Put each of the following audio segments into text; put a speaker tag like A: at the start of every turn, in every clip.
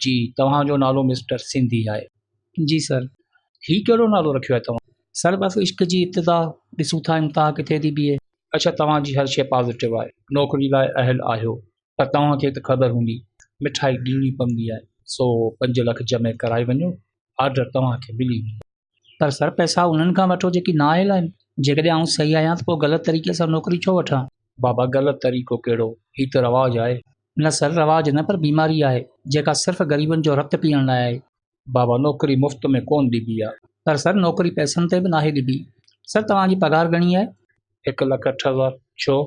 A: जी तव्हांजो नालो मिस्टर सिंधी आहे। जी सर। ही कहिड़ो नालो रखियो आहे तव्हां? सर बस इश्क जी इब्तिदा, ॾिसूं था इम्तिहा किथे थी बीहे। अच्छा तव्हांजी हर शइ पॉज़िटिव आहे, नौकिरी लाइ अहल आहियो, पर तव्हांखे त ख़बर हूंदी मिठाई ॾियणी पवंदी आहे, सो 5 लख जमे कराए वञो, ऑर्डर तव्हांखे मिली वेंदो। पर सर पैसा उन्हनि खां वठो जेकी ना आयल आहिनि। जेकॾहिं आउं सही आहियां त पोइ ग़लति तरीक़े सां नौकिरी छो वठां? बाबा ग़लति तरीक़ो कहिड़ो, ही त रवाजु आहे। न सर रवाजु न, पर बीमारी आहे जेका सिर्फ़ु ग़रीबनि जो रतु पीअण लाइ आहे। बाबा नौकिरी मुफ़्त में कोन ॾिबी आहे। पर सर नौकिरी पैसनि ते बि नाहे ॾिबी। सर तव्हांजी पघार घणी आहे? 1,08,000। छो?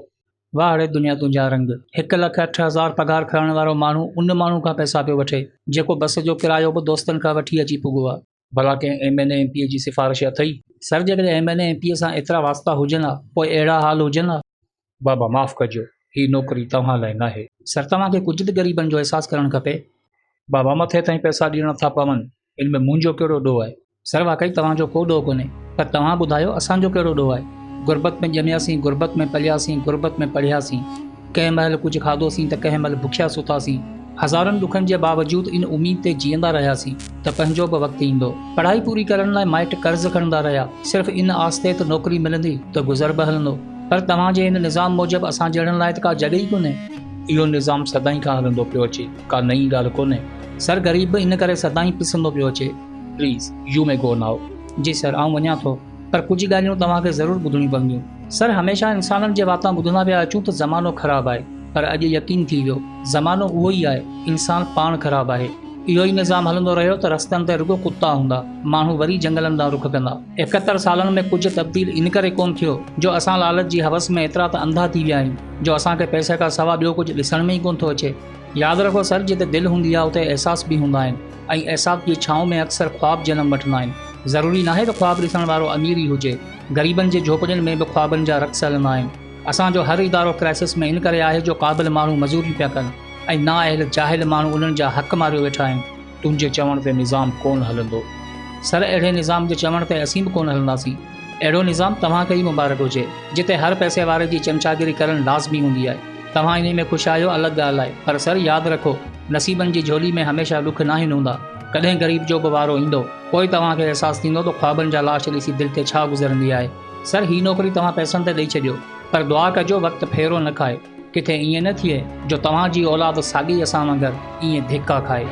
A: वाह अड़े दुनिया तुंहिंजा रंग। 1,08,000 पघार खणण वारो माण्हू उन माण्हू खां पैसा पियो वठे जेको बस जो किरायो बि दोस्तनि खां वठी अची पुॻो आहे। भला कंहिं MNA MPA जी सिफ़ारिश अथई? सर जेकॾहिं MNA MPA सां एतिरा वास्ता हुजनि हा पोइ अहिड़ा हाल हुजनि हा। बाबा माफ़ कजो, ही नौकिरी तव्हां लाइ नाहे। सर तव्हांखे कुझु त ग़रीबनि जो अहसासु करणु खपे। बाबा मथे ताईं पैसा ॾियणा था पवनि, इन में मुंहिंजो कहिड़ो ॾोह आहे? सर वाकई तव्हांजो को ॾोह कोन्हे, पर तव्हां ॿुधायो असांजो कहिड़ो ॾोह आहे? गुरबत में ॼमियासीं, गुरबत में पलियासीं, गुरबत में पढ़ियासीं। कंहिं महिल कुझु खाधोसीं त कंहिं महिल बुखिया सुतासीं। हज़ारनि ॾुखनि जे बावजूदि इन उमीद ते जीअंदा रहियासीं त पंहिंजो बि वक़्तु ईंदो। पढ़ाई पूरी करण लाइ माइट कर्ज़ खणंदा रहिया, सिर्फ़ु इन आस ते त नौकिरी मिलंदी त गुज़र बि हलंदो। पर तव्हांजे इन निज़ाम मूजिबि असां जहिड़नि लाइ त का जॻह ई कोन्हे। इहो निज़ाम सदाईं खां हलंदो पियो अचे, का नई ॻाल्हि कोन्हे। सर ग़रीब बि इन करे सदाईं पिसंदो पियो अचे। Please you may go now. जी सर आउं वञा थो, पर कुझु ॻाल्हियूं तव्हांखे ज़रूरु ॿुधणियूं पवंदियूं। सर हमेशह इंसाननि जे वातां ॿुधंदा पिया अचूं त ज़मानो ख़राबु आहे, पर अॼु यकीन थी वियो ज़मानो उहो ई आहे, इंसान पाण ख़राबु आहे। इहो ई निज़ाम हलंदो रहियो त रस्तनि ते रुॻो कुत्ता हूंदा, माण्हू वरी जंगलनि ॾांहुं रुख कंदा। 71 सालनि में कुझु तब्दील इन करे कोन थियो जो असां लालच जी हवस में एतिरा त अंधा थी विया आहियूं जो असांखे पैसे खां सवाइ ॿियो कुझु ॾिसण में ई कोन थो अचे। यादि रखो सर, जिते दिलि हूंदी आहे उते अहसास बि हूंदा आहिनि, ऐं अहसास जी छांव में अक्सर ख़्वाब जनम वठंदा आहिनि। ज़रूरी नाहे त ख़्वाब ॾिसण वारो अमीर ई हुजे, ग़रीबनि जे झोपड़ियुनि में बि ख़्वाबनि जा रक़्स हलंदा आहिनि। असांजो हर इदारो क्राइसिस में इन करे आहे जो क़ाबिल माण्हू मज़ूरी पिया कनि ऐं नाअहल जाहिल माण्हू उन्हनि जा हक़ मारियो वेठा आहिनि। तुंहिंजे चवण ते निज़ाम कोन हलंदो। सर अहिड़े निज़ाम जे चवण ते असीं बि कोन हलंदासीं। अहिड़ो निज़ाम तव्हांखे ई मुबारक हुजे जिते हर पैसे वारे जी चमचागिरी करणु लाज़मी हूंदी आहे। तव्हां इन में ख़ुशि आहियो अलॻि ॻाल्हि आहे, पर सर यादि रखो नसीबनि जी झोली में हमेशह ॾुख नाहिनि हूंदा। कॾहिं ग़रीब जो बि वारो ईंदो, पोइ तव्हांखे अहसासु थींदो त ख़्वाबनि जा लाश ॾिसी दिलि ते छा गुज़रंदी आहे। सर ही नौकिरी तव्हां पैसनि ते ॾेई छॾियो, पर दुआ कजो वक़्तु फेरो न खाए। किथे ईअं न थिए जो तव्हांजी औलाद साॻी असां वांगुरु ईअं धिका खाए।